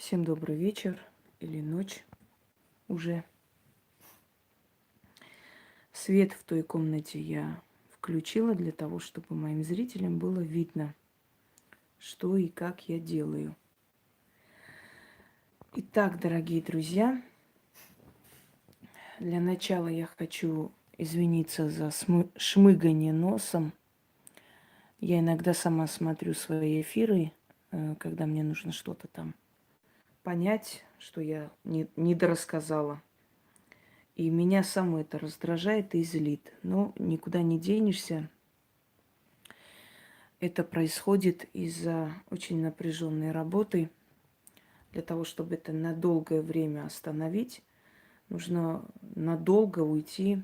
Всем добрый вечер или ночь уже. Свет в той комнате я включила для того, чтобы моим зрителям было видно, что и как я делаю. Итак, дорогие друзья, для начала я хочу извиниться за шмыгание носом. Я иногда сама смотрю свои эфиры, когда мне нужно что-то там понять, что я недорассказала. И меня саму это раздражает и злит. Но никуда не денешься. Это происходит из-за очень напряженной работы. Для того, чтобы это на долгое время остановить, нужно надолго уйти,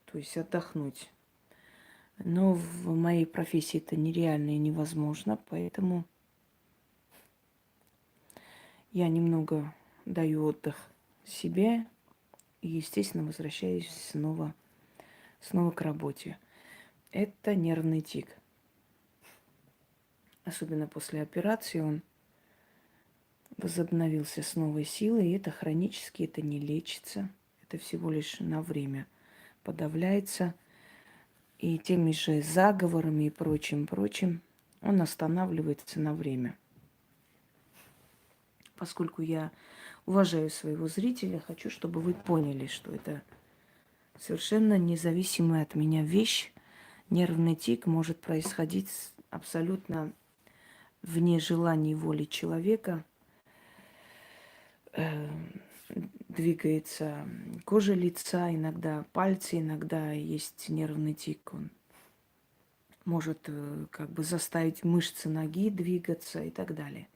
то есть отдохнуть. Но в моей профессии это нереально и невозможно, поэтому я немного даю отдых себе и, естественно, возвращаюсь снова к работе. Это нервный тик. Особенно после операции он возобновился с новой силой, и это хронически, это не лечится, это всего лишь на время подавляется. И теми же заговорами и прочим, он останавливается на время. Поскольку я уважаю своего зрителя, хочу, чтобы вы поняли, что это совершенно независимая от меня вещь. Нервный тик может происходить абсолютно вне желания и воли человека. Двигается кожа лица, иногда пальцы, иногда есть нервный тик. Он может как бы заставить мышцы ноги двигаться и так далее.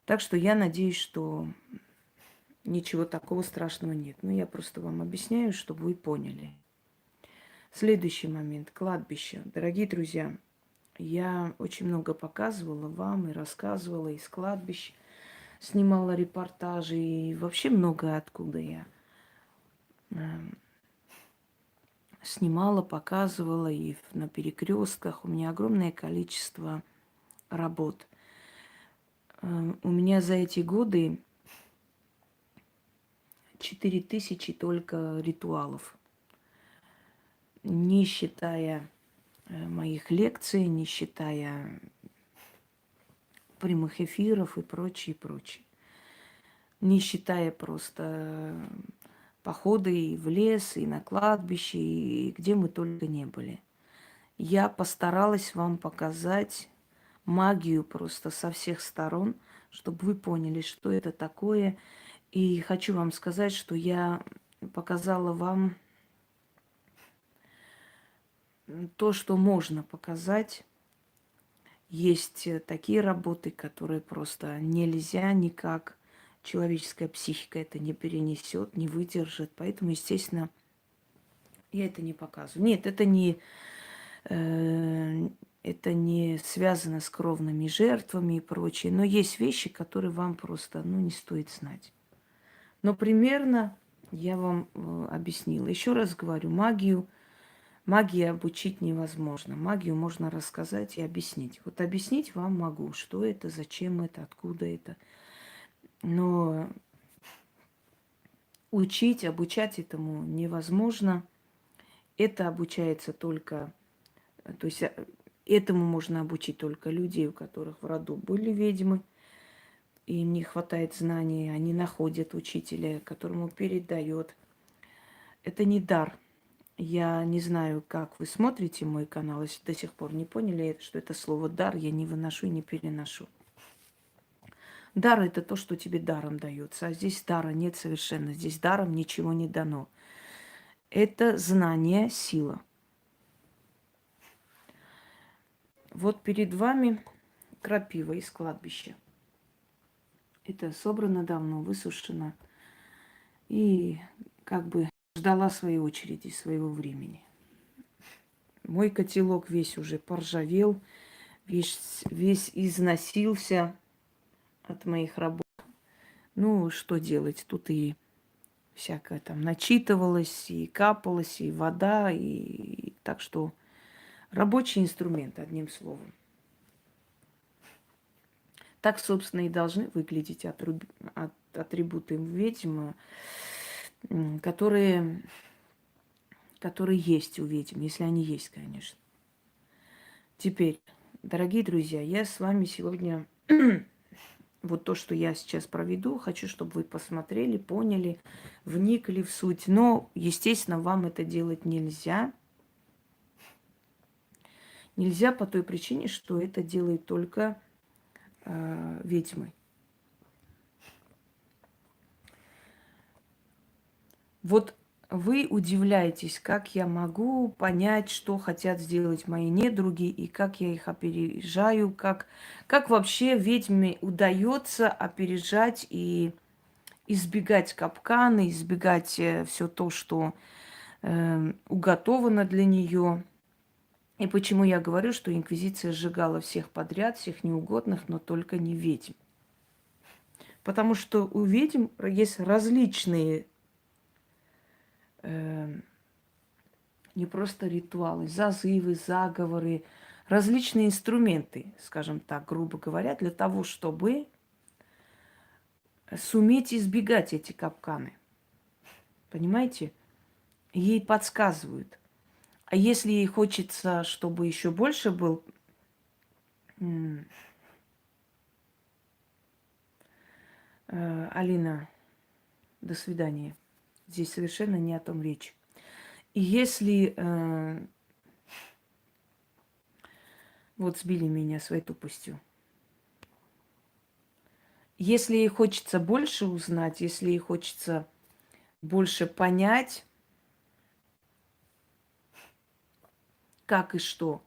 Так что я надеюсь, что ничего такого страшного нет. Но я просто вам объясняю, чтобы вы поняли. Следующий момент. Кладбище. Дорогие друзья, я очень много показывала вам и рассказывала из кладбищ, снимала репортажи и вообще много откуда я снимала, показывала и на перекрестках. У меня огромное количество работ. У меня за эти годы 4000 только ритуалов, не считая моих лекций, не считая прямых эфиров и прочее, прочее. Не считая просто походы и в лес, и на кладбище, и где мы только не были. Я постаралась вам показать магию просто со всех сторон, чтобы вы поняли, что это такое. И хочу вам сказать, что я показала вам то, что можно показать. Есть такие работы, которые просто нельзя никак. Человеческая психика это не перенесет, не выдержит. Поэтому, естественно, я это не показываю. Нет, это не связано с кровными жертвами и прочее. Но есть вещи, которые вам просто не стоит знать. Но примерно я вам объяснила. Еще раз говорю, магии обучить невозможно. Магию можно рассказать и объяснить. Вот объяснить вам могу, что это, зачем это, откуда это. Но учить, обучать этому невозможно. Это обучается только, то есть этому можно обучить только людей, у которых в роду были ведьмы, им не хватает знаний, они находят учителя, которому передает. Это не дар. Я не знаю, как вы смотрите мой канал, если до сих пор не поняли, что это слово «дар» я не выношу и не переношу. Дар – это то, что тебе даром дается, а здесь дара нет совершенно. Здесь даром ничего не дано. Это знание, сила. Вот перед вами крапива из кладбища. Это собрано давно, высушено и как бы ждала своей очереди, своего времени. Мой котелок весь уже поржавел, весь износился от моих работ. Ну, что делать? Тут и всякое там начитывалось, и капалось, и вода, и так что рабочий инструмент, одним словом. Так, собственно, и должны выглядеть атрибуты ведьм, которые, которые есть у ведьм, если они есть, конечно. Теперь, дорогие друзья, я с вами сегодня вот то, что я сейчас проведу, хочу, чтобы вы посмотрели, поняли, вникли в суть. Но, естественно, вам это делать нельзя. Нельзя по той причине, что это делает только ведьмы. Вот вы удивляетесь, как я могу понять, что хотят сделать мои недруги, и как я их опережаю, как вообще ведьме удается опережать и избегать капканы, избегать все то, что уготовано для нее. И почему я говорю, что инквизиция сжигала всех подряд, всех неугодных, но только не ведьм. Потому что у ведьм есть различные не просто ритуалы, зазывы, заговоры, различные инструменты, скажем так, грубо говоря, для того, чтобы суметь избегать эти капканы. Понимаете? Ей подсказывают. А если ей хочется, чтобы еще больше был Алина, до свидания. Здесь совершенно не о том речь. И если вот сбили меня своей тупостью. Если ей хочется больше узнать, если ей хочется больше понять, как и что.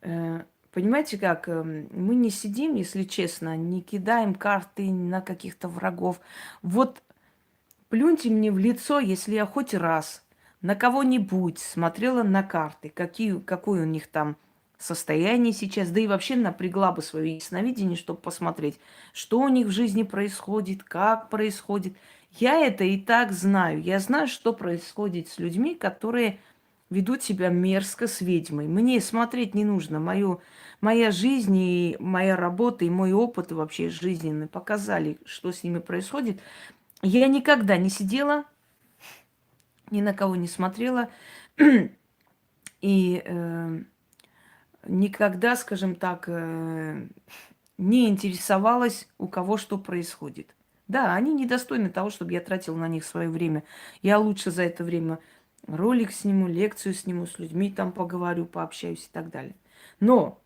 Понимаете как? Мы не сидим, если честно, не кидаем карты на каких-то врагов. Вот плюньте мне в лицо, если я хоть раз на кого-нибудь смотрела на карты, какое у них там состояние сейчас, да и вообще напрягла бы свое ясновидение, чтобы посмотреть, что у них в жизни происходит, как происходит. Я это и так знаю. Я знаю, что происходит с людьми, которые ведут себя мерзко с ведьмой. Мне смотреть не нужно. Моя жизнь и моя работа, и мой опыт вообще жизненный показали, что с ними происходит. Я никогда не сидела, ни на кого не смотрела. И никогда, скажем так, не интересовалась, у кого что происходит. Да, они недостойны того, чтобы я тратила на них свое время. Я лучше за это время ролик сниму, лекцию сниму, с людьми там поговорю, пообщаюсь и так далее. Но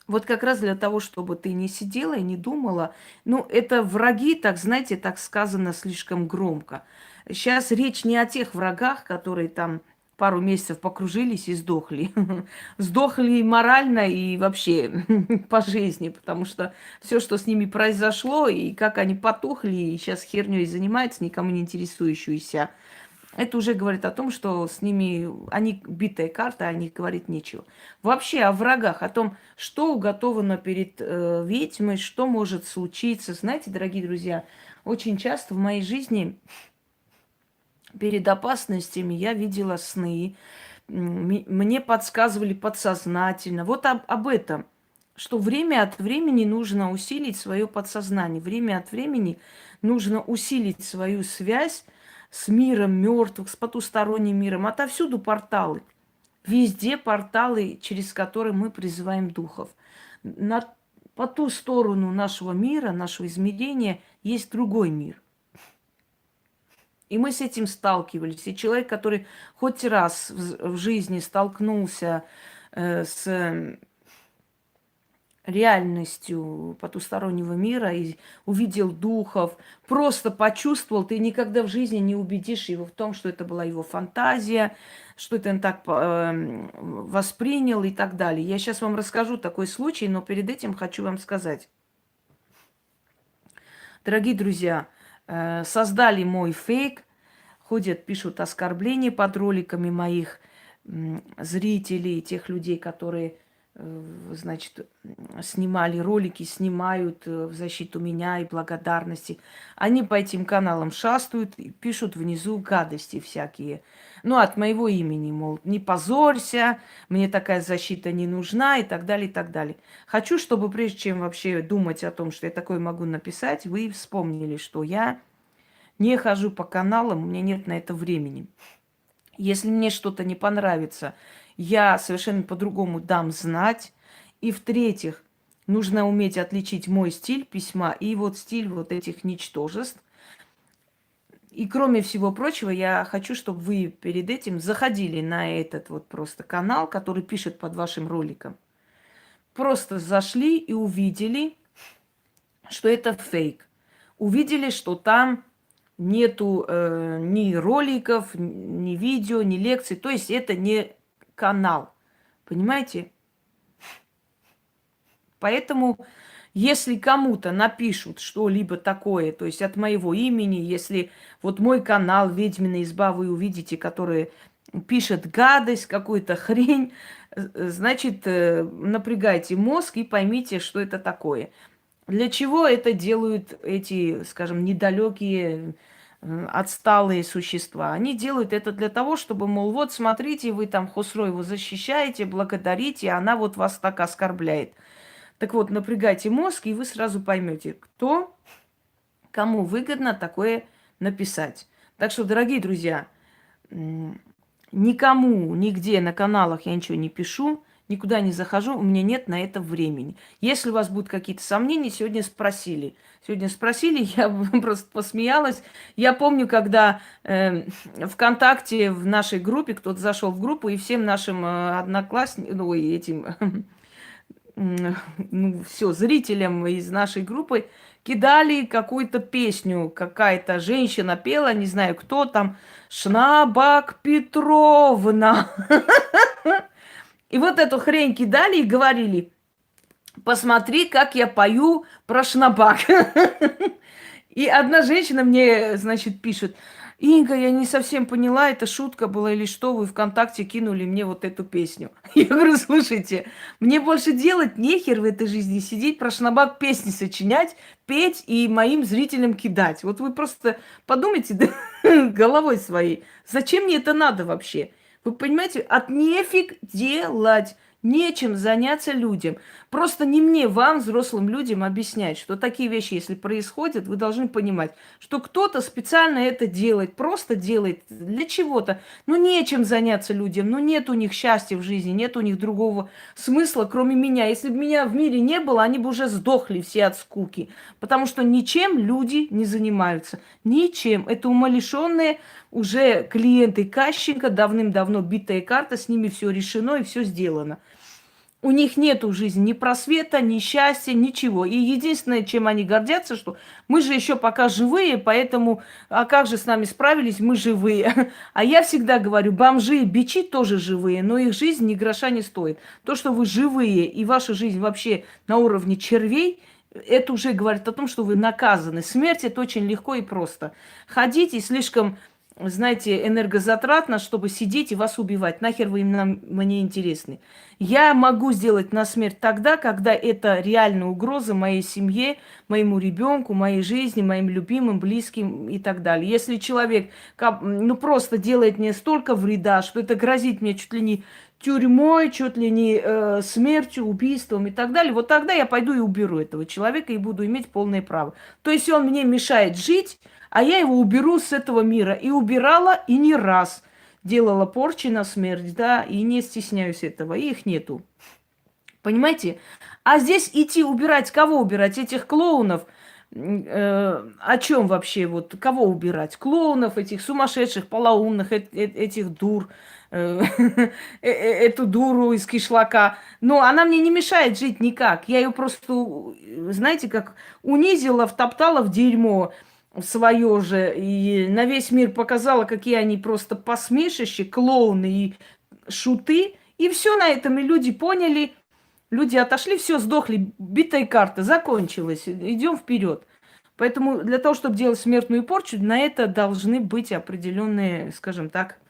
вот как раз для того, чтобы ты не сидела и не думала, ну, это враги, так, знаете, так сказано слишком громко. Сейчас речь не о тех врагах, которые там пару месяцев покружились и сдохли. Сдохли и морально, и вообще по жизни, потому что все, что с ними произошло, и как они потухли, и сейчас херней занимаются, никому не интересующуюся, это уже говорит о том, что с ними, они битая карта, о них говорить нечего. Вообще о врагах, о том, что уготовано перед ведьмой, что может случиться. Знаете, дорогие друзья, очень часто в моей жизни перед опасностями я видела сны, мне подсказывали подсознательно. Вот об этом, что время от времени нужно усилить свое подсознание, время от времени нужно усилить свою связь с миром мертвых, с потусторонним миром. Отовсюду порталы. Везде порталы, через которые мы призываем духов. По ту сторону нашего мира, нашего измерения, есть другой мир. И мы с этим сталкивались. И человек, который хоть раз в жизни столкнулся с реальностью потустороннего мира и увидел духов, просто почувствовал, ты никогда в жизни не убедишь его в том, что это была его фантазия, что это он так воспринял и так далее. Я сейчас вам расскажу такой случай, но перед этим хочу вам сказать. Дорогие друзья, создали мой фейк, ходят, пишут оскорбления под роликами моих зрителей, тех людей, которые значит, снимали ролики, снимают в защиту меня и благодарности. Они по этим каналам шастают и пишут внизу гадости всякие. Ну, от моего имени, мол, не позорься, мне такая защита не нужна и так далее, и так далее. Хочу, чтобы прежде чем вообще думать о том, что я такое могу написать, вы вспомнили, что я не хожу по каналам, у меня нет на это времени. Если мне что-то не понравится, я совершенно по-другому дам знать. И в-третьих, нужно уметь отличить мой стиль письма и вот стиль вот этих ничтожеств. И кроме всего прочего, я хочу, чтобы вы перед этим заходили на этот вот просто канал, который пишет под вашим роликом. Просто зашли и увидели, что это фейк. Увидели, что там нету ни роликов, ни видео, ни лекций. То есть это не канал. Понимаете? Поэтому, если кому-то напишут что-либо такое, то есть от моего имени, если вот мой канал «Ведьмина изба» вы увидите, который пишет гадость, какую-то хрень, значит, напрягайте мозг и поймите, что это такое. Для чего это делают эти, скажем, недалекие, отсталые существа? Они делают это для того, чтобы, мол, вот смотрите, вы там Хосроеву защищаете, благодарите, а она вот вас так оскорбляет. Так вот, напрягайте мозг, и вы сразу поймете, кто, кому выгодно такое написать. Так что, дорогие друзья, никому, нигде на каналах я ничего не пишу, никуда не захожу, у меня нет на это времени. Если у вас будут какие-то сомнения, сегодня спросили. Сегодня спросили, я просто посмеялась. Я помню, когда ВКонтакте в нашей группе, кто-то зашел в группу, и всем нашим одноклассникам, ну, этим ну, все, зрителям из нашей группы кидали какую-то песню, какая-то женщина пела, не знаю кто там, Шнабак Петровна. И вот эту хрень кидали и говорили, посмотри, как я пою про Шнабак. И одна женщина мне, значит, пишет, Инга, я не совсем поняла, это шутка была или что, вы ВКонтакте кинули мне вот эту песню. Я говорю, слушайте, мне больше делать нехер в этой жизни, сидеть про Шнабак песни сочинять, петь и моим зрителям кидать. Вот вы просто подумайте головой своей, зачем мне это надо вообще? Вы понимаете, от нефиг делать. Нечем заняться людям. Просто не мне, вам, взрослым людям, объяснять, что такие вещи, если происходят, вы должны понимать, что кто-то специально это делает, просто делает для чего-то. Ну, нечем заняться людям, ну, нет у них счастья в жизни, нет у них другого смысла, кроме меня. Если бы меня в мире не было, они бы уже сдохли все от скуки, потому что ничем люди не занимаются. Ничем. Это умалишенные уже клиенты Кащенко, давным-давно битая карта, с ними все решено и все сделано. У них нету в жизни ни просвета, ни счастья, ничего. И единственное, чем они гордятся, что мы же еще пока живые, поэтому, а как же с нами справились, мы живые. А я всегда говорю, бомжи и бичи тоже живые, но их жизнь ни гроша не стоит. То, что вы живые и ваша жизнь вообще на уровне червей, это уже говорит о том, что вы наказаны. Смерть – это очень легко и просто. Ходить и слишком, знаете, энергозатратно, чтобы сидеть и вас убивать. Нахер вы мне интересны. Я могу сделать на смерть тогда, когда это реальная угроза моей семье, моему ребенку, моей жизни, моим любимым, близким и так далее. Если человек ну, просто делает мне столько вреда, что это грозит мне чуть ли не тюрьмой, чуть ли не смертью, убийством и так далее, вот тогда я пойду и уберу этого человека и буду иметь полное право. То есть он мне мешает жить, а я его уберу с этого мира. И убирала, и не раз делала порчи на смерть, да, и не стесняюсь этого, и их нету. Понимаете? А здесь идти убирать, кого убирать? Этих клоунов. О чем вообще? Вот кого убирать? Клоунов, этих сумасшедших, полоумных, этих дур, эту дуру из кишлака. Но она мне не мешает жить никак. Я ее просто, знаете, как унизила, втоптала в дерьмо свое же, и на весь мир показала, какие они просто посмешища, клоуны и шуты. И все на этом, и люди поняли, люди отошли, все, сдохли, битая карта, закончилась, идем вперед. Поэтому для того, чтобы делать смертную порчу, на это должны быть определенные, скажем так,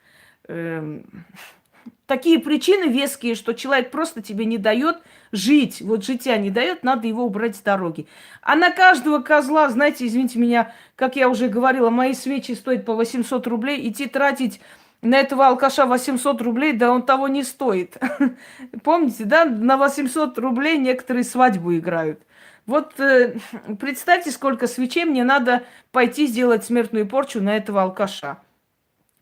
такие причины веские, что человек просто тебе не дает жить. Вот житья не дает, надо его убрать с дороги. А на каждого козла, знаете, извините меня, как я уже говорила, мои свечи стоят по 800 рублей. Идти тратить на этого алкаша 800 рублей, да он того не стоит. Помните, да, на 800 рублей некоторые свадьбу играют. Вот представьте, сколько свечей мне надо пойти сделать смертную порчу на этого алкаша.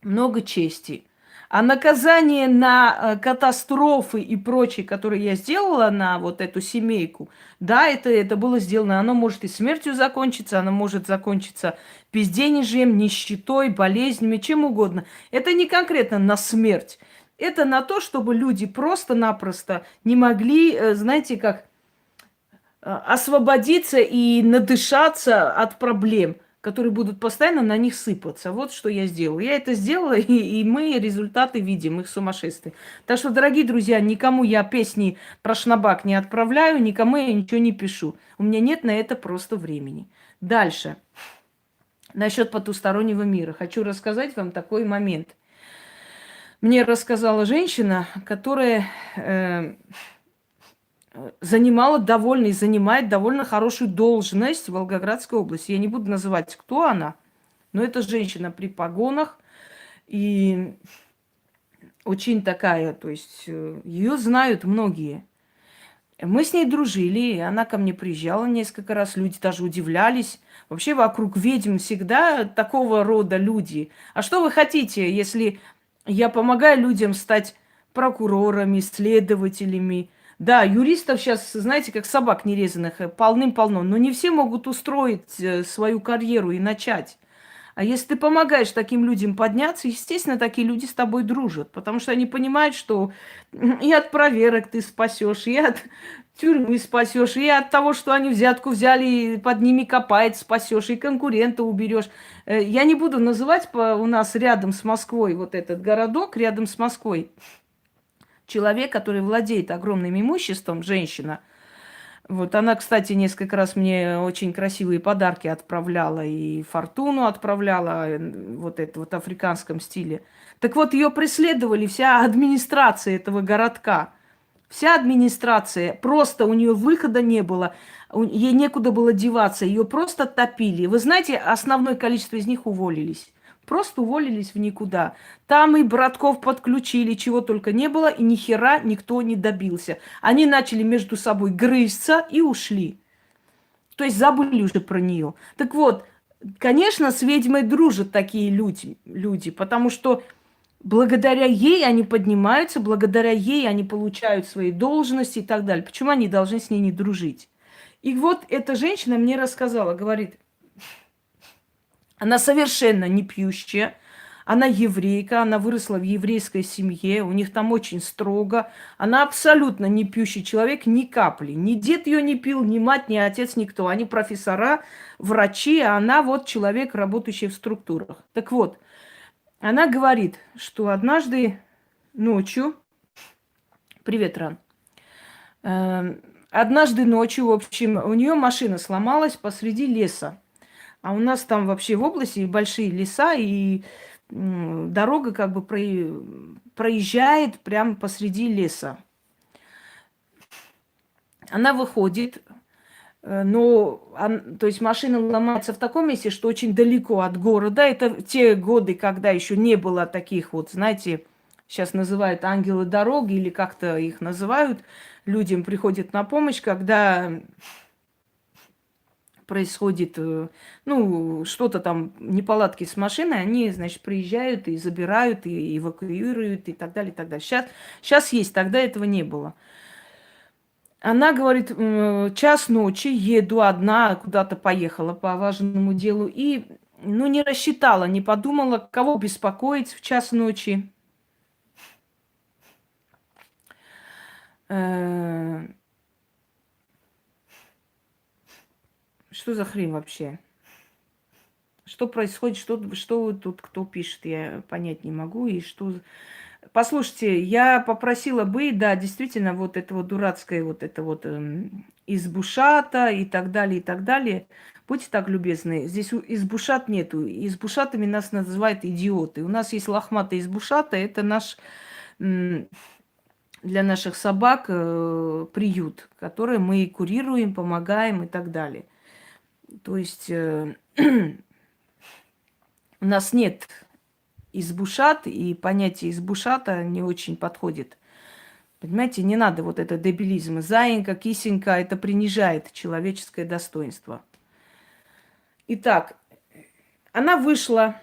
Много чести. А наказание на катастрофы и прочее, которые я сделала на вот эту семейку, да, это было сделано. Оно может и смертью закончиться, оно может закончиться безденежьем, нищетой, болезнями, чем угодно. Это не конкретно на смерть. Это на то, чтобы люди просто-напросто не могли, знаете, как освободиться и надышаться от проблем, которые будут постоянно на них сыпаться. Вот что я сделала. Я это сделала, и мы результаты видим, их сумасшествие. Так что, дорогие друзья, никому я песни про шнабак не отправляю, никому я ничего не пишу. У меня нет на это просто времени. Дальше. Насчет потустороннего мира. Хочу рассказать вам такой момент. Мне рассказала женщина, которая занимала довольно и занимает довольно хорошую должность в Волгоградской области. Я не буду называть, кто она, но это женщина при погонах и очень такая, то есть ее знают многие. Мы с ней дружили, и она ко мне приезжала несколько раз, люди даже удивлялись. Вообще вокруг ведьм всегда такого рода люди. А что вы хотите, если я помогаю людям стать прокурорами, следователями? Да, юристов сейчас, знаете, как собак нерезанных, полным-полно. Но не все могут устроить свою карьеру и начать. А если ты помогаешь таким людям подняться, естественно, такие люди с тобой дружат. Потому что они понимают, что и от проверок ты спасешь, и от тюрьмы спасешь, и от того, что они взятку взяли, и под ними копает, спасешь, и конкурента уберешь. Я не буду называть у нас рядом с Москвой вот этот городок, рядом с Москвой. Человек, который владеет огромным имуществом, женщина. Вот она, кстати, несколько раз мне очень красивые подарки отправляла, и фортуну отправляла, вот это вот в африканском стиле. Так вот, ее преследовали вся администрация этого городка. Вся администрация, просто у нее выхода не было, ей некуда было деваться, ее просто топили. Вы знаете, основное количество из них уволились. Просто уволились в никуда. Там и братков подключили, чего только не было, и ни хера никто не добился. Они начали между собой грызться и ушли. То есть забыли уже про нее. Так вот, конечно, с ведьмой дружат такие люди, потому что благодаря ей они поднимаются, благодаря ей они получают свои должности и так далее. Почему они должны с ней не дружить? И вот эта женщина мне рассказала, говорит, она совершенно не пьющая, она еврейка, она выросла в еврейской семье, у них там очень строго. Она абсолютно не пьющий человек, ни капли. Ни дед ее не пил, ни мать, ни отец, никто. Они профессора, врачи, а она вот человек, работающий в структурах. Так вот, она говорит, что однажды ночью... Привет, Ран. Однажды ночью, в общем, у нее машина сломалась посреди леса. А у нас там вообще в области большие леса, и дорога как бы проезжает прямо посреди леса. Она выходит, но то есть машина ломается в таком месте, что очень далеко от города. Это те годы, когда еще не было таких вот, знаете, сейчас называют ангелы дороги или как-то их называют. Людям приходят на помощь, когда происходит, ну, что-то там, неполадки с машиной, они, значит, приезжают и забирают, и эвакуируют, и так далее, и так далее. Сейчас есть, тогда этого не было. Она говорит, час ночи, еду одна, куда-то поехала по важному делу, и, ну, не рассчитала, не подумала, кого беспокоить в час ночи. Что за хрень вообще? Что происходит? Что тут кто пишет? Я понять не могу. И что... Послушайте, я попросила бы, да, действительно, вот это вот дурацкое, вот это вот избушата и так далее, и так далее. Будьте так любезны. Здесь избушат нету. Избушатами нас называют идиоты. У нас есть лохматые избушата. Это для наших собак приют, который мы курируем, помогаем и так далее. То есть у нас нет избушат, и понятие избушата не очень подходит. Понимаете, не надо вот это дебилизм. Заинька, кисенька, это принижает человеческое достоинство. Итак, она вышла,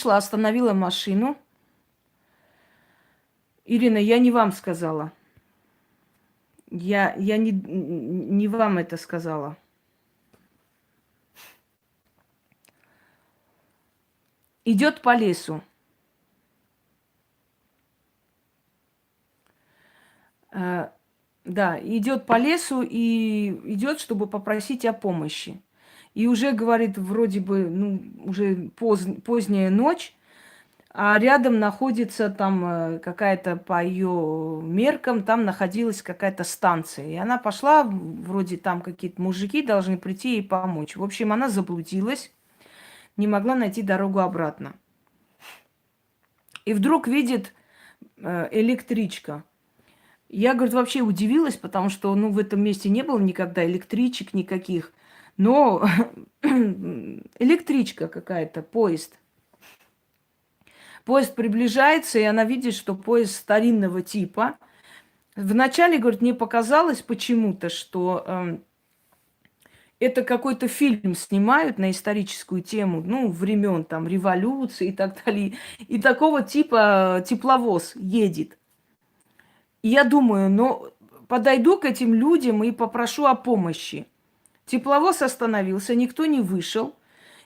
остановила машину. Ирина, я не вам сказала. Я не вам это сказала. Идет по лесу. Да, идет по лесу и идет, чтобы попросить о помощи. И уже говорит, вроде бы, ну, уже поздняя ночь, а рядом находится там какая-то, по ее меркам, там находилась какая-то станция. И она пошла, вроде там какие-то мужики должны прийти ей помочь. В общем, она заблудилась, не могла найти дорогу обратно. И вдруг видит электричка. Я, говорит, вообще удивилась, потому что, ну, в этом месте не было никогда электричек никаких. Но электричка какая-то, поезд. Поезд приближается, и она видит, что поезд старинного типа. Вначале, говорит, мне показалось почему-то, что это какой-то фильм снимают на историческую тему, ну, времен там революции и так далее. И такого типа тепловоз едет. И я думаю, ну, подойду к этим людям и попрошу о помощи. Тепловоз остановился, никто не вышел.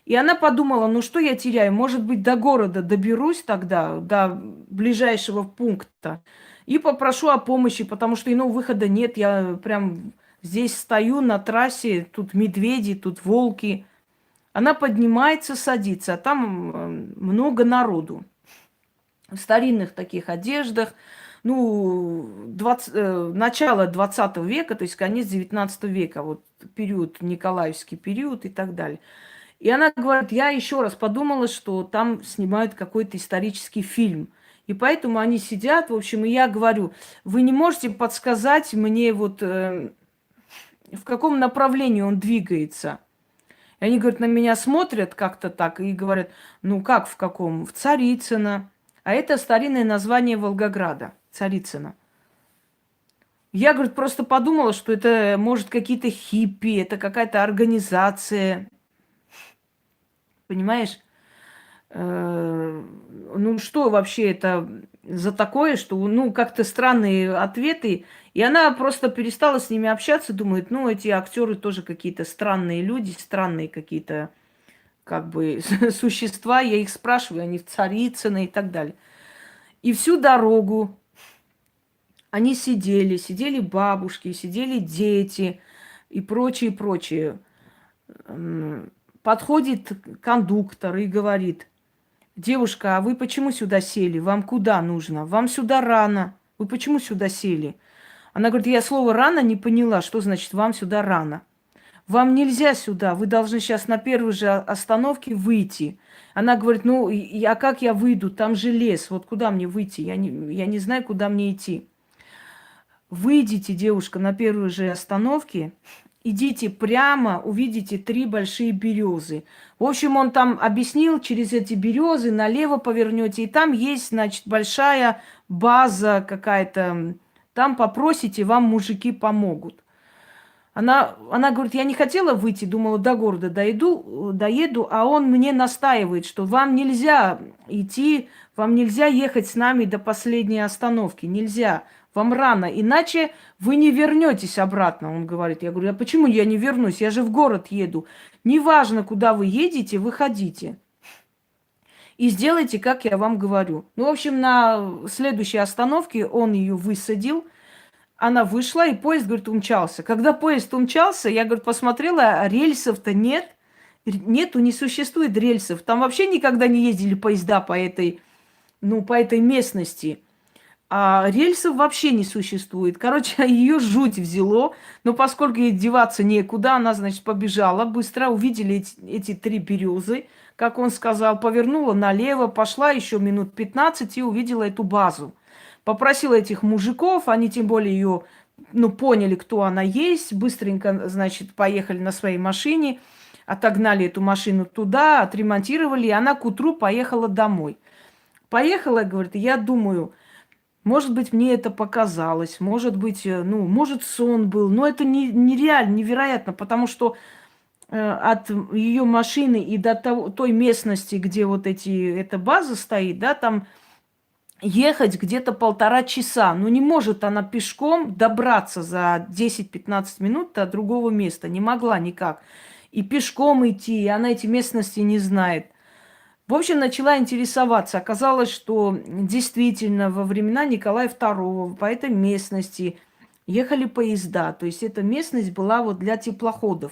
И она подумала, ну что я теряю, может быть, до города доберусь тогда, до ближайшего пункта, и попрошу о помощи, потому что иного выхода нет. Я прям здесь стою на трассе, тут медведи, тут волки. Она поднимается, садится, а там много народу. В старинных таких одеждах, ну, начало 20 века, то есть конец 19 века, вот период, Николаевский период и так далее. И она говорит, я еще раз подумала, что там снимают какой-то исторический фильм. И поэтому они сидят, в общем, и я говорю, вы не можете подсказать мне вот в каком направлении он двигается? И они, говорят, на меня смотрят как-то так и говорят, ну как в каком? В Царицыно. А это старинное название Волгограда, Царицыно. Я, говорит, просто подумала, что это, может, какие-то хиппи, это какая-то организация. Понимаешь? Ну, что вообще это за такое, что, ну, как-то странные ответы. И она просто перестала с ними общаться, думает, ну, эти актеры тоже какие-то странные люди, странные какие-то, как бы, существа. Я их спрашиваю, они в Царицыно и так далее. И всю дорогу они сидели бабушки, сидели дети и прочее, прочее. Подходит кондуктор и говорит, девушка, а вы почему сюда сели? Вам куда нужно? Вам сюда рано. Вы почему сюда сели? Она говорит, я слово «рано» не поняла. Что значит «вам сюда рано»? Вам нельзя сюда. Вы должны сейчас на первой же остановке выйти. Она говорит, ну, а как я выйду? Там же лес. Вот куда мне выйти? Я не знаю, куда мне идти. Выйдите, девушка, на первой же остановке. Идите прямо, увидите 3 большие березы. В общем, он там объяснил, через эти березы налево повернете, и там есть, значит, большая база какая-то. Там попросите, вам мужики помогут. Она говорит, я не хотела выйти, думала, до города доеду, а он мне настаивает, что вам нельзя идти, вам нельзя ехать с нами до последней остановки, нельзя. Вам рано, иначе вы не вернетесь обратно, он говорит. Я говорю, а почему я не вернусь? Я же в город еду. Неважно, куда вы едете, выходите. И сделайте, как я вам говорю. Ну, в общем, на следующей остановке он ее высадил. Она вышла, и поезд, говорит, умчался. Когда поезд умчался, я, говорит, посмотрела, а рельсов-то нет. Нету, не существует рельсов. Там вообще никогда не ездили поезда по этой местности. А рельсов вообще не существует. Короче, ее жуть взяло. Но поскольку ей деваться некуда, она, значит, побежала быстро. Увидели эти 3 березы. как он сказал, повернула налево, пошла еще минут 15 и увидела эту базу. Попросила этих мужиков, они тем более ее, ну, поняли, кто она есть, быстренько, значит, поехали на своей машине, отогнали эту машину туда, отремонтировали, и она к утру поехала домой. Поехала, говорит, я думаю, может быть, мне это показалось, может быть, ну, может, сон был, но это нереально, невероятно, потому что от ее машины и до той местности, где вот эта база стоит, да, там ехать где-то 1,5 часа. Ну, не может она пешком добраться за 10-15 минут до другого места. Не могла никак. И пешком идти, и она эти местности не знает. В общем, начала интересоваться. Оказалось, что действительно во времена Николая II по этой местности ехали поезда. То есть эта местность была вот для теплоходов.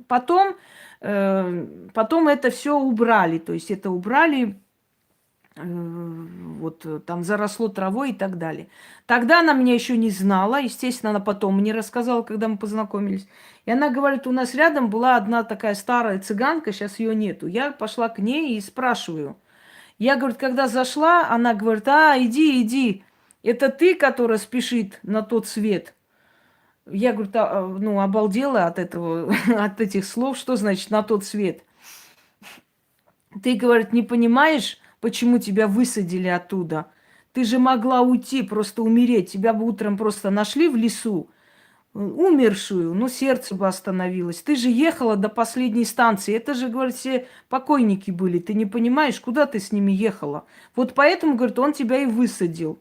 Потом, потом это все убрали. То есть это убрали, вот там заросло травой и так далее. Тогда она меня еще не знала. Естественно, она потом мне рассказала, когда мы познакомились. И она говорит, у нас рядом была одна такая старая цыганка, сейчас ее нету. Я пошла к ней и спрашиваю. Я, говорит, когда зашла, она говорит, иди, иди. Это ты, которая спешит на тот свет? Я, говорит, ну, обалдела от этого, от этих слов. Что значит на тот свет? Ты, говорит, не понимаешь, почему тебя высадили оттуда? Ты же могла уйти, просто умереть. Тебя бы утром просто нашли в лесу, умершую, но сердце бы остановилось. Ты же ехала до последней станции. Это же, говорит, все покойники были. Ты не понимаешь, куда ты с ними ехала? Вот поэтому, говорит, он тебя и высадил.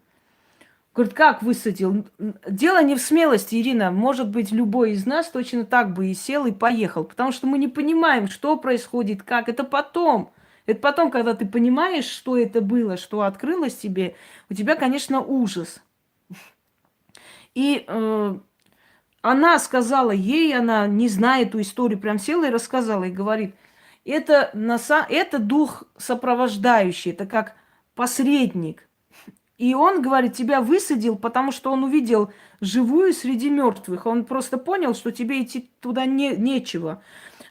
Говорит, как высадил? Дело не в смелости, Ирина. Может быть, любой из нас точно так бы и сел, и поехал. Потому что мы не понимаем, что происходит, как. Это потом. Это потом, когда ты понимаешь, что это было, что открылось тебе, у тебя, конечно, ужас. И она сказала ей, она, не зная эту историю, прям села и рассказала, и говорит, это дух сопровождающий, это как посредник. И он, говорит, тебя высадил, потому что он увидел живую среди мертвых. Он просто понял, что тебе идти туда нечего.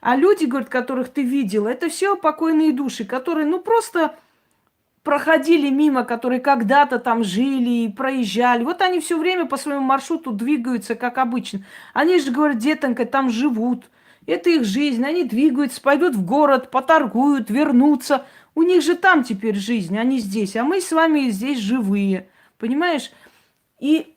А люди, говорит, которых ты видел, это все покойные души, которые, ну, просто проходили мимо, которые когда-то там жили и проезжали. Вот они все время по своему маршруту двигаются, как обычно. Они же, говорят, детонька, там живут. Это их жизнь. Они двигаются, пойдут в город, поторгуют, вернутся. У них же там теперь жизнь, они здесь. А мы с вами здесь живые. Понимаешь? И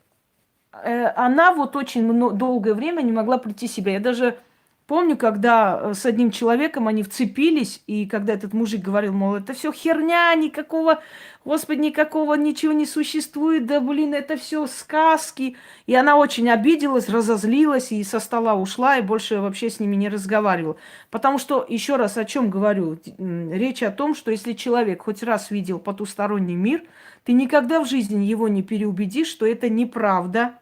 она вот очень долгое время не могла прийти в себя. Я даже помню, когда с одним человеком они вцепились, и когда этот мужик говорил, мол, это все херня, никакого, Господи, никакого ничего не существует, да блин, это все сказки. И она очень обиделась, разозлилась и со стола ушла, и больше вообще с ними не разговаривала. Потому что, еще раз о чем говорю, речь о том, что если человек хоть раз видел потусторонний мир, ты никогда в жизни его не переубедишь, что это неправда,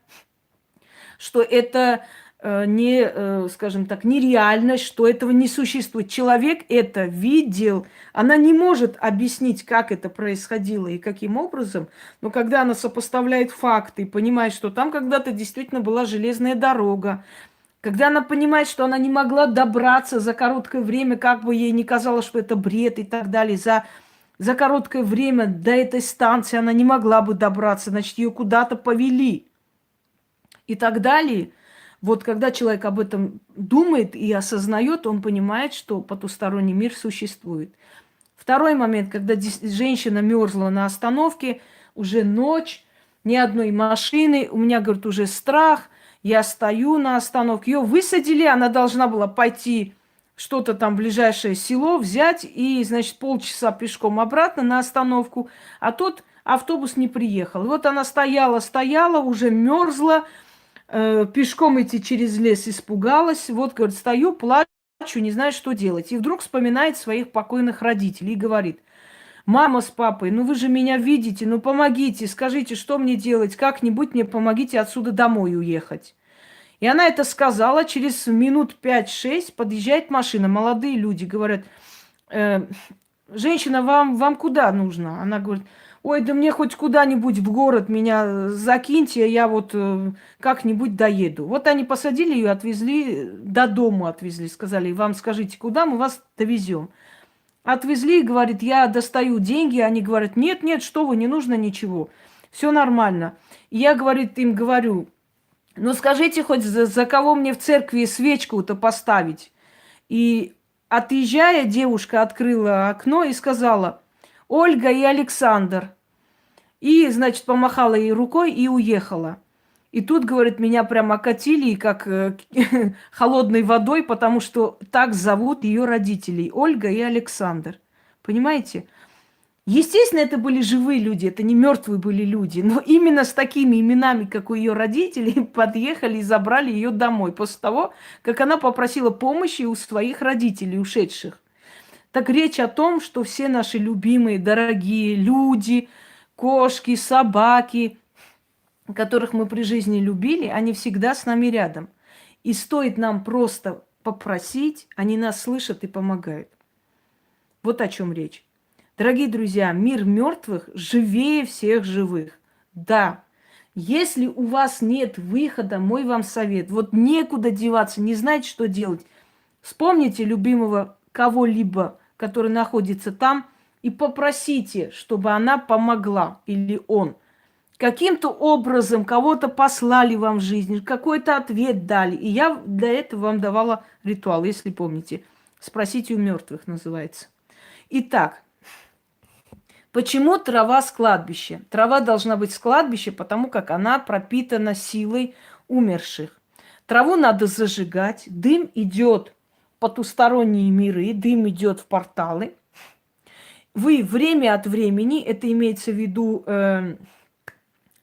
что это не, скажем так, нереальность, что этого не существует. Человек это видел, она не может объяснить, как это происходило и каким образом, но когда она сопоставляет факты и понимает, что там когда-то действительно была железная дорога, когда она понимает, что она не могла добраться за короткое время, как бы ей ни казалось, что это бред и так далее, за короткое время до этой станции она не могла бы добраться, значит, ее куда-то повели и так далее. Вот когда человек об этом думает и осознает, он понимает, что потусторонний мир существует. Второй момент, когда женщина мерзла на остановке, уже ночь, ни одной машины, у меня, говорит, уже страх, я стою на остановке, ее высадили, она должна была пойти что-то там в ближайшее село взять и, значит, полчаса пешком обратно на остановку, а тот автобус не приехал. И вот она стояла, уже мерзла, пешком идти через лес испугалась. Вот, говорит, стою, плачу, не знаю, что делать. И вдруг вспоминает своих покойных родителей и говорит, мама с папой, ну вы же меня видите, ну помогите, скажите, что мне делать, как-нибудь мне помогите отсюда домой уехать. И она это сказала, через минут 5-6 подъезжает машина, молодые люди говорят, женщина, вам куда нужно? Она говорит, ой, да мне хоть куда-нибудь в город меня закиньте, я вот как-нибудь доеду. Вот они посадили ее, отвезли, до дому отвезли, сказали, вам скажите, куда мы вас довезем. Отвезли, и говорит, я достаю деньги. Они говорят, нет, нет, что вы, не нужно ничего. Все нормально. И я, говорит, им говорю, ну скажите хоть, за кого мне в церкви свечку-то поставить? И отъезжая, девушка открыла окно и сказала, Ольга и Александр. И, значит, помахала ей рукой и уехала. И тут, говорит, меня прям окатили как холодной водой, потому что так зовут ее родителей. Ольга и Александр. Понимаете? Естественно, это были живые люди, это не мертвые были люди. Но именно с такими именами, как у ее родителей, подъехали и забрали ее домой. После того, как она попросила помощи у своих родителей, ушедших. Так речь о том, что все наши любимые, дорогие люди, кошки, собаки, которых мы при жизни любили, они всегда с нами рядом. И стоит нам просто попросить, они нас слышат и помогают. Вот о чем речь. Дорогие друзья, мир мертвых живее всех живых. Да, если у вас нет выхода, мой вам совет, вот некуда деваться, не знаете, что делать, вспомните любимого кого-либо, который находится там, и попросите, чтобы она помогла или он. Каким-то образом кого-то послали вам в жизнь, какой-то ответ дали. И я для этого вам давала ритуал, если помните. «Спросите у мертвых» называется. Итак, почему трава с кладбища? Трава должна быть с кладбища, потому как она пропитана силой умерших. Траву надо зажигать, дым идет в потусторонние миры, дым идет в порталы. Вы время от времени, это имеется в виду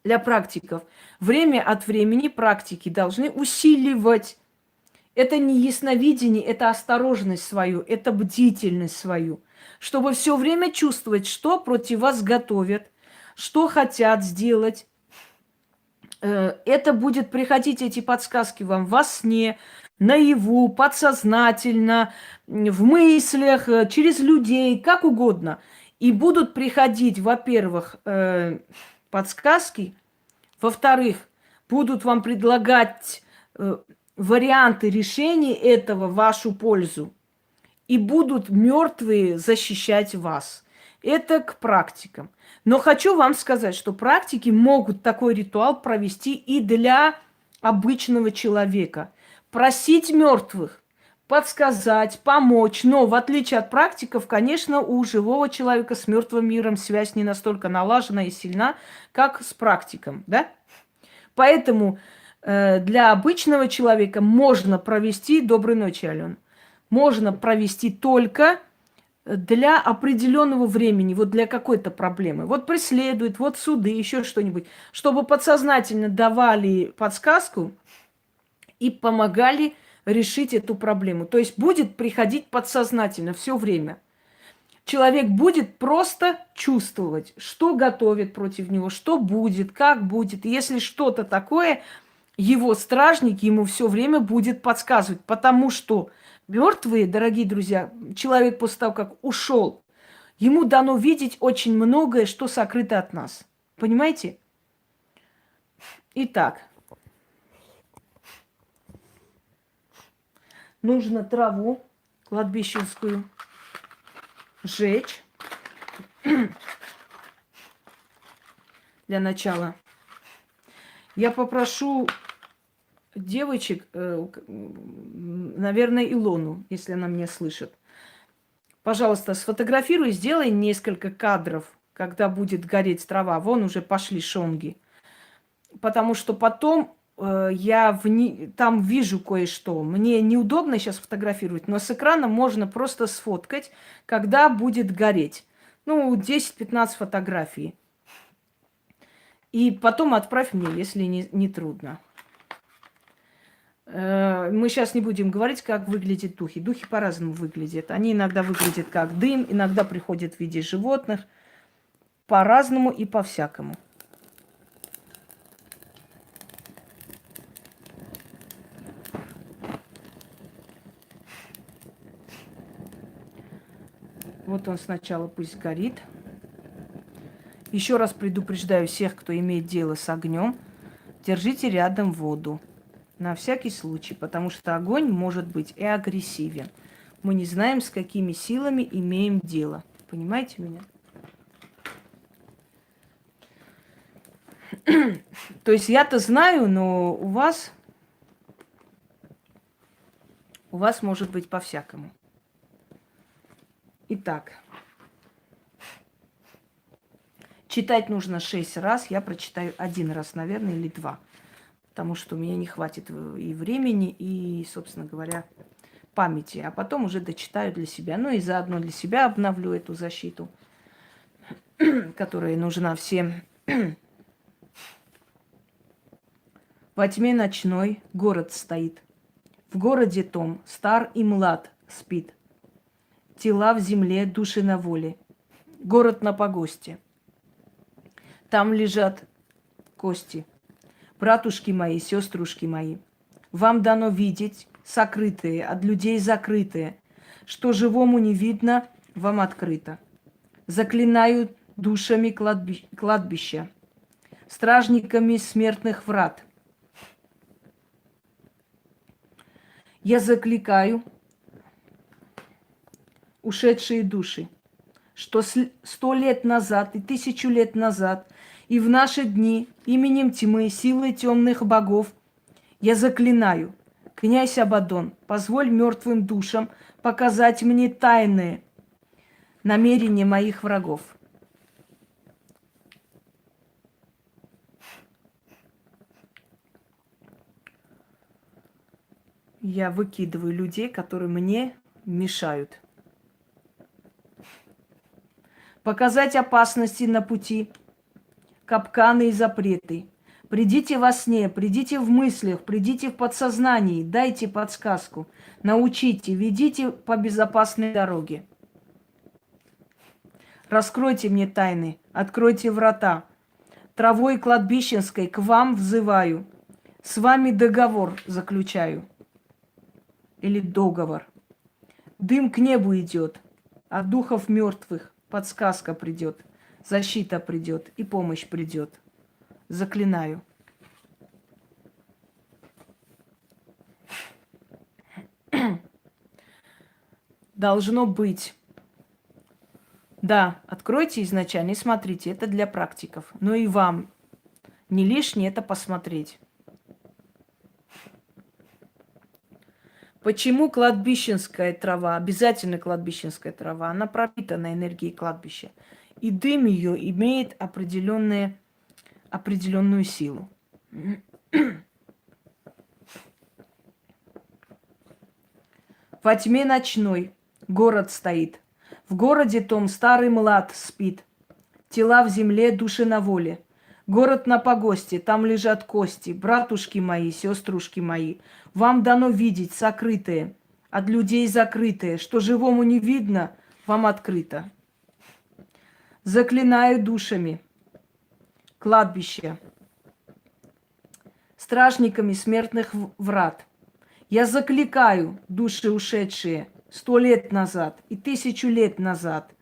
для практиков, время от времени практики должны усиливать. Это не ясновидение, это осторожность свою, это бдительность свою, чтобы все время чувствовать, что против вас готовят, что хотят сделать. Это будет приходить, эти подсказки вам во сне, наяву, подсознательно, в мыслях, через людей, как угодно. И будут приходить, во-первых, подсказки, во-вторых, будут вам предлагать варианты решения этого в вашу пользу. И будут мертвые защищать вас. Это к практикам. Но хочу вам сказать, что практики могут такой ритуал провести и для обычного человека. Просить мертвых, подсказать, помочь. Но в отличие от практиков, конечно, у живого человека с мертвым миром связь не настолько налажена и сильна, как с практиком. Да? Поэтому для обычного человека можно провести... Доброй ночи, Алена. Можно провести только для определенного времени, вот для какой-то проблемы. Вот преследуют, вот суды, еще что-нибудь. Чтобы подсознательно давали подсказку и помогали решить эту проблему. То есть будет приходить подсознательно все время. Человек будет просто чувствовать, что готовят против него, что будет, как будет. Если что-то такое, его стражник ему все время будет подсказывать, потому что мертвые, дорогие друзья, человек после того, как ушел, ему дано видеть очень многое, что сокрыто от нас. Понимаете? Итак, нужно траву кладбищенскую сжечь для начала. Я попрошу девочек, наверное, Илону, если она меня слышит. Пожалуйста, сфотографируй, сделай несколько кадров, когда будет гореть трава. Вон уже пошли шонги. Потому что потом я там вижу кое-что. Мне неудобно сейчас фотографировать, но с экрана можно просто сфоткать, когда будет гореть. Ну, 10-15 фотографий. И потом отправь мне, если не трудно. Мы сейчас не будем говорить, как выглядят духи. Духи по-разному выглядят. Они иногда выглядят как дым, иногда приходят в виде животных. По-разному и по-всякому. Вот он сначала пусть горит. Еще раз предупреждаю всех, кто имеет дело с огнем, держите рядом воду. На всякий случай, потому что огонь может быть и агрессивен. Мы не знаем, с какими силами имеем дело. Понимаете меня? То есть я-то знаю, но у вас может быть по-всякому. Итак, читать нужно 6 раз, я прочитаю 1 раз, наверное, или 2. Потому что у меня не хватит и времени, и, собственно говоря, памяти. А потом уже дочитаю для себя. Ну и заодно для себя обновлю эту защиту, которая нужна всем. Во тьме ночной город стоит. В городе том стар и млад спит. Тела в земле, души на воле. Город на погосте. Там лежат кости. Братушки мои, сеструшки мои, вам дано видеть сокрытые, от людей закрытые, что живому не видно, вам открыто. Заклинаю душами кладбища, стражниками смертных врат. Я закликаю ушедшие души, что 100 лет назад и 1000 лет назад и в наши дни именем тьмы, силой темных богов я заклинаю, князь Абаддон, позволь мертвым душам показать мне тайные намерения моих врагов. Я выкидываю людей, которые мне мешают. Показать опасности на пути, капканы и запреты. Придите во сне, придите в мыслях, придите в подсознании, дайте подсказку, научите, ведите по безопасной дороге. Раскройте мне тайны, откройте врата. Травой кладбищенской к вам взываю, с вами договор заключаю. Или договор. Дым к небу идет, от духов мертвых подсказка придет, защита придет и помощь придет. Заклинаю. Должно быть. Да, откройте изначально и смотрите, это для практиков. Но и вам не лишнее это посмотреть. Почему кладбищенская трава, обязательно кладбищенская трава, она пропитана энергией кладбища. И дым ее имеет определенную силу. Во тьме ночной город стоит. В городе том старый млад спит. Тела в земле, души на воле. Город на погосте, там лежат кости. Братушки мои, сеструшки мои, вам дано видеть сокрытые, от людей закрытые, что живому не видно, вам открыто. Заклинаю душами кладбище, стражниками смертных врат. Я закликаю души ушедшие 100 лет назад и 1000 лет назад,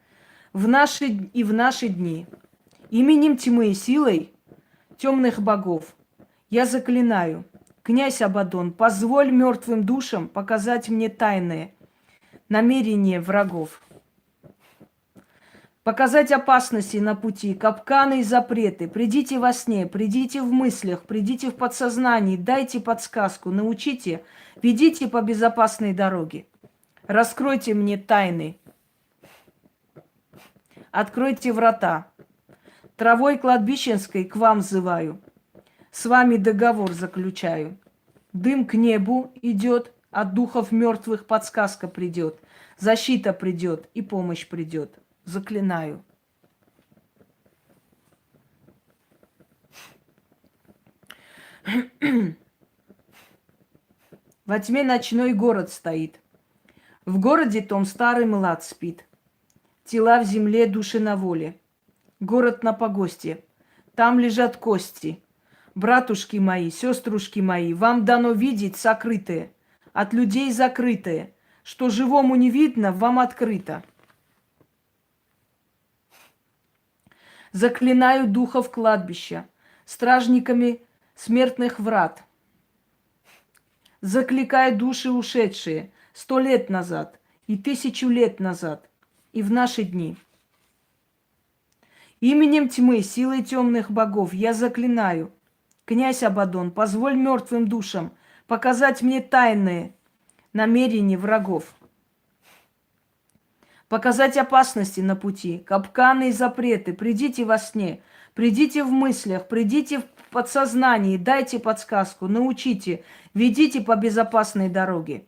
в наши дни, именем тьмы и силой темных богов, я заклинаю, князь Абаддон, позволь мертвым душам показать мне тайные намерения врагов. Показать опасности на пути, капканы и запреты. Придите во сне, придите в мыслях, придите в подсознании, дайте подсказку, научите, ведите по безопасной дороге. Раскройте мне тайны. Откройте врата. Травой кладбищенской к вам взываю. С вами договор заключаю. Дым к небу идет, от духов мертвых подсказка придет. Защита придет и помощь придет. Заклинаю. Во тьме ночной город стоит. В городе том старый млад спит. Тела в земле, души на воле. Город на погосте. Там лежат кости. Братушки мои, сеструшки мои, вам дано видеть сокрытые, от людей закрытые, что живому не видно, вам открыто. Заклинаю духов кладбища, стражниками смертных врат. Закликаю души ушедшие 100 лет назад и 1000 лет назад, и в наши дни. Именем тьмы, силой темных богов я заклинаю, князь Абадон, позволь мертвым душам показать мне тайные намерения врагов, показать опасности на пути, капканы и запреты. Придите во сне, придите в мыслях, придите в подсознании, дайте подсказку, научите, ведите по безопасной дороге.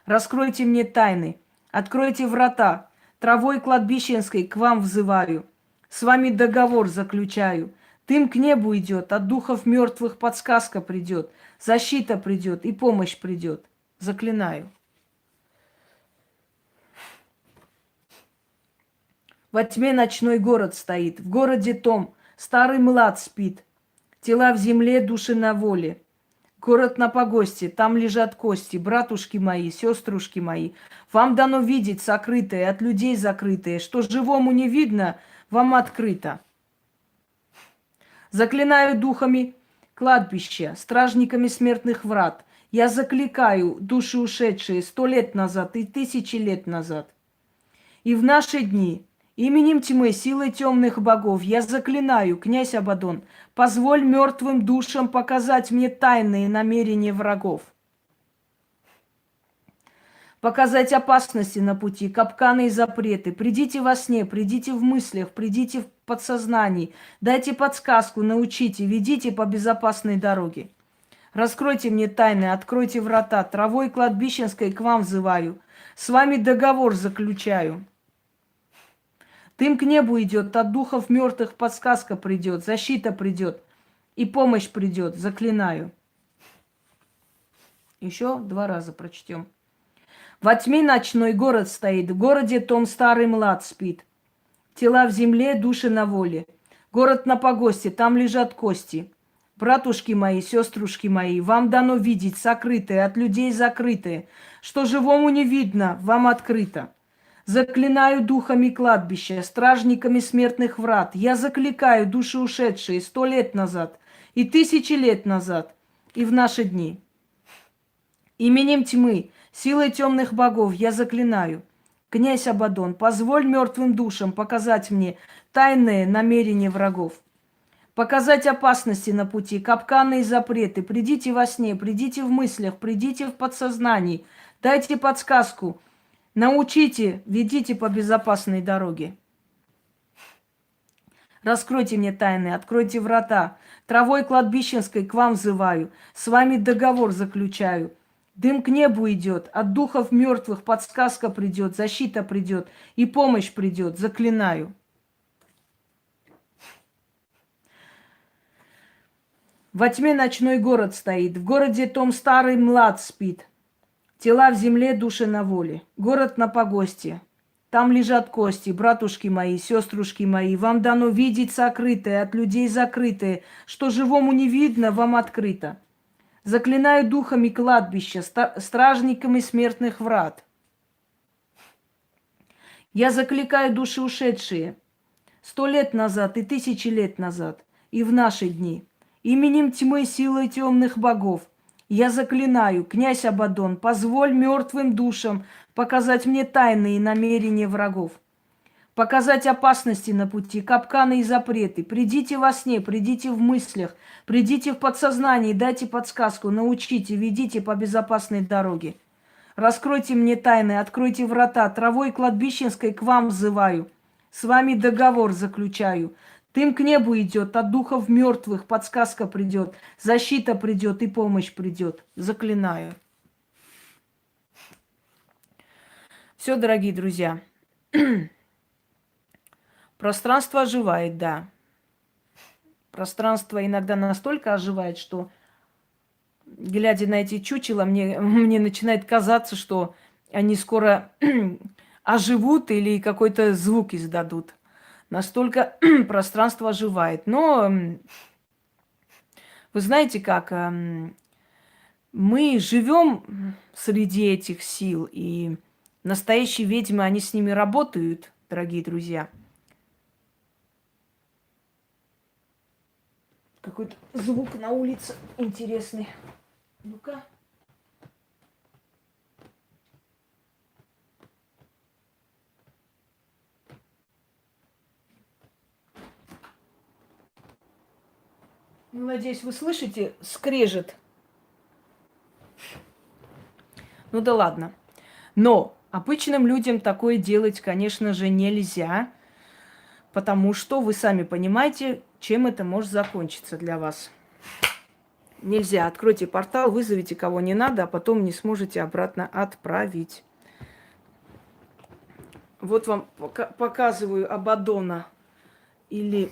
Раскройте мне тайны, откройте врата, травой кладбищенской к вам взываю. С вами договор заключаю. Дым к небу идет, от духов мертвых подсказка придет, защита придет и помощь придет. Заклинаю. Во тьме ночной город стоит, в городе том старый млад спит. Тела в земле, души на воле. Город на погосте, там лежат кости, братушки мои, сеструшки мои. Вам дано видеть сокрытое, от людей закрытое, что живому не видно, вам открыто. Заклинаю духами кладбища, стражниками смертных врат. Я закликаю души ушедшие 100 лет назад и 1000 лет назад. И в наши дни именем тьмы, силой темных богов я заклинаю, князь Абадон, позволь мертвым душам показать мне тайные намерения врагов. Показать опасности на пути, капканы и запреты. Придите во сне, придите в мыслях, придите в подсознании. Дайте подсказку, научите, ведите по безопасной дороге. Раскройте мне тайны, откройте врата. Травой кладбищенской к вам взываю. С вами договор заключаю. Дым к небу идет, от духов мертвых подсказка придет, защита придет и помощь придет, заклинаю. Еще 2 раза прочтем. Во тьме ночной город стоит, в городе том старый млад спит. Тела в земле, души на воле. Город на погосте, там лежат кости. Братушки мои, сеструшки мои, вам дано видеть сокрытое, от людей закрытое, что живому не видно, вам открыто. Заклинаю духами кладбища, стражниками смертных врат. Я закликаю души ушедшие 100 лет назад и 1000 лет назад, и в наши дни. Именем тьмы, силой темных богов я заклинаю. Князь Абадон, позволь мертвым душам показать мне тайные намерения врагов. Показать опасности на пути, капканы и запреты. Придите во сне, придите в мыслях, придите в подсознании. Дайте подсказку. Научите, ведите по безопасной дороге. Раскройте мне тайны, откройте врата. Травой кладбищенской к вам взываю. С вами договор заключаю. Дым к небу идет, от духов мертвых подсказка придет, защита придет и помощь придет, заклинаю. Во тьме ночной город стоит, в городе том старый млад спит. Тела в земле, души на воле. Город на погосте. Там лежат кости, братушки мои, сеструшки мои. Вам дано видеть сокрытое, от людей закрытое, что живому не видно, вам открыто. Заклинаю духами кладбища, стражниками смертных врат. Я закликаю души ушедшие 100 лет назад и 1000 лет назад, и в наши дни. Именем тьмы, силой темных богов я заклинаю, князь Абадон, позволь мертвым душам показать мне тайные намерения врагов. Показать опасности на пути, капканы и запреты. Придите во сне, придите в мыслях, придите в подсознании, дайте подсказку, научите, ведите по безопасной дороге. Раскройте мне тайны, откройте врата, травой кладбищенской к вам взываю. С вами договор заключаю. Дым к небу идет, от духов мертвых подсказка придет, защита придет и помощь придет. Заклинаю. Все, дорогие друзья. Пространство оживает, да. Пространство иногда настолько оживает, что, глядя на эти чучела, мне начинает казаться, что они скоро оживут или какой-то звук издадут. Настолько пространство оживает. Но вы знаете как, мы живем среди этих сил, и настоящие ведьмы, они с ними работают, дорогие друзья. Какой-то звук на улице интересный. Ну-ка. Ну, надеюсь, вы слышите скрежет. Ну да ладно. Но обычным людям такое делать, конечно же, нельзя, потому что вы сами понимаете, чем это может закончиться для вас. Нельзя. Откройте портал, вызовите кого не надо, а потом не сможете обратно отправить. Вот вам показываю Абаддона или...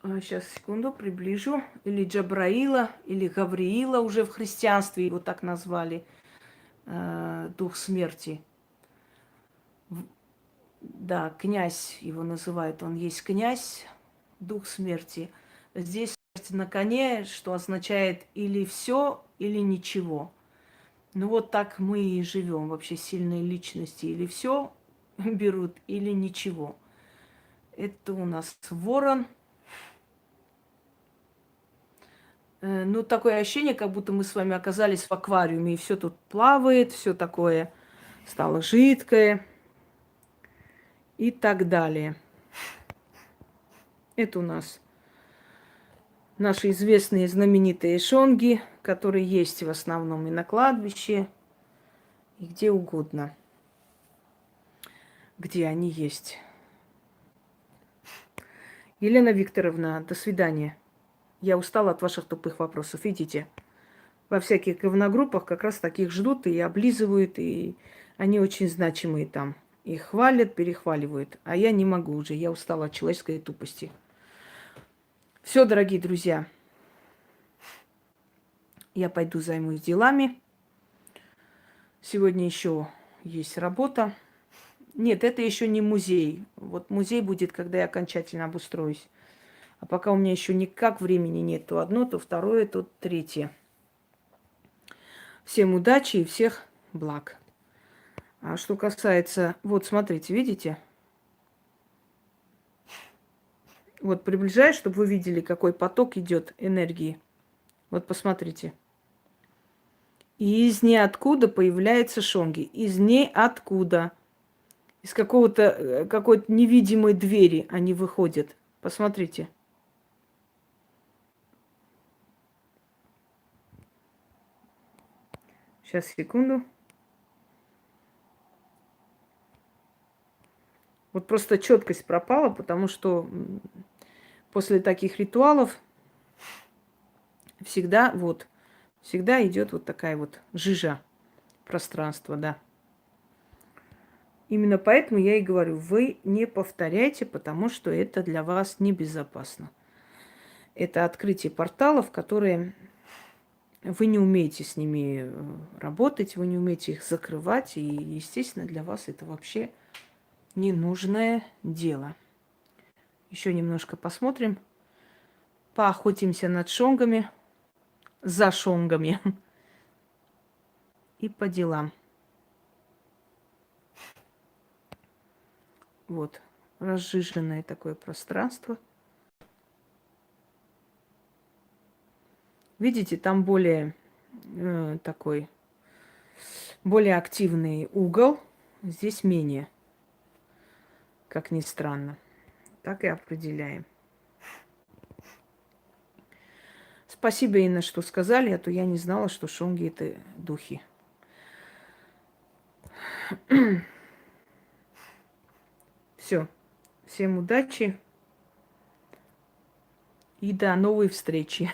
Сейчас, секунду, приближу. Или Джабраила, или Гавриила уже в христианстве его так назвали. Дух смерти. Да, князь его называют. Он есть князь, дух смерти. Здесь смерть на коне, что означает или все, или ничего. Ну вот так мы и живем. Вообще сильные личности или все берут, или ничего. Это у нас ворон. Ну, такое ощущение, как будто мы с вами оказались в аквариуме, и все тут плавает, все такое стало жидкое и так далее. Это у нас наши известные знаменитые шонги, которые есть в основном и на кладбище, и где угодно, где они есть. Елена Викторовна, до свидания. Я устала от ваших тупых вопросов. Видите, во всяких говногруппах как раз таких ждут и облизывают, и они очень значимые там. Их хвалят, перехваливают. А я не могу уже, я устала от человеческой тупости. Все, дорогие друзья, я пойду займусь делами. Сегодня еще есть работа. Нет, это еще не музей. Вот музей будет, когда я окончательно обустроюсь. А пока у меня еще никак времени нет. То одно, то второе, то третье. Всем удачи и всех благ. А что касается... Вот, смотрите, видите? Вот приближаюсь, чтобы вы видели, какой поток идет энергии. Вот посмотрите. И из ниоткуда появляются шонги. Из ниоткуда. Из какой-то невидимой двери они выходят. Посмотрите. Сейчас, секунду. Вот просто четкость пропала, потому что после таких ритуалов всегда идет вот такая вот жижа пространства, да. Именно поэтому я и говорю, вы не повторяйте, потому что это для вас небезопасно. Это открытие порталов, которые вы не умеете с ними работать, вы не умеете их закрывать, и, естественно, для вас это вообще ненужное дело. Еще немножко посмотрим. Поохотимся над шонгами, за шонгами и по делам. Вот, разжиженное такое пространство. Видите, там более более активный угол, здесь менее, как ни странно. Так и определяем. Спасибо, Инна, что сказали, а то я не знала, что шонги это духи. Все. Всем удачи и до новой встречи.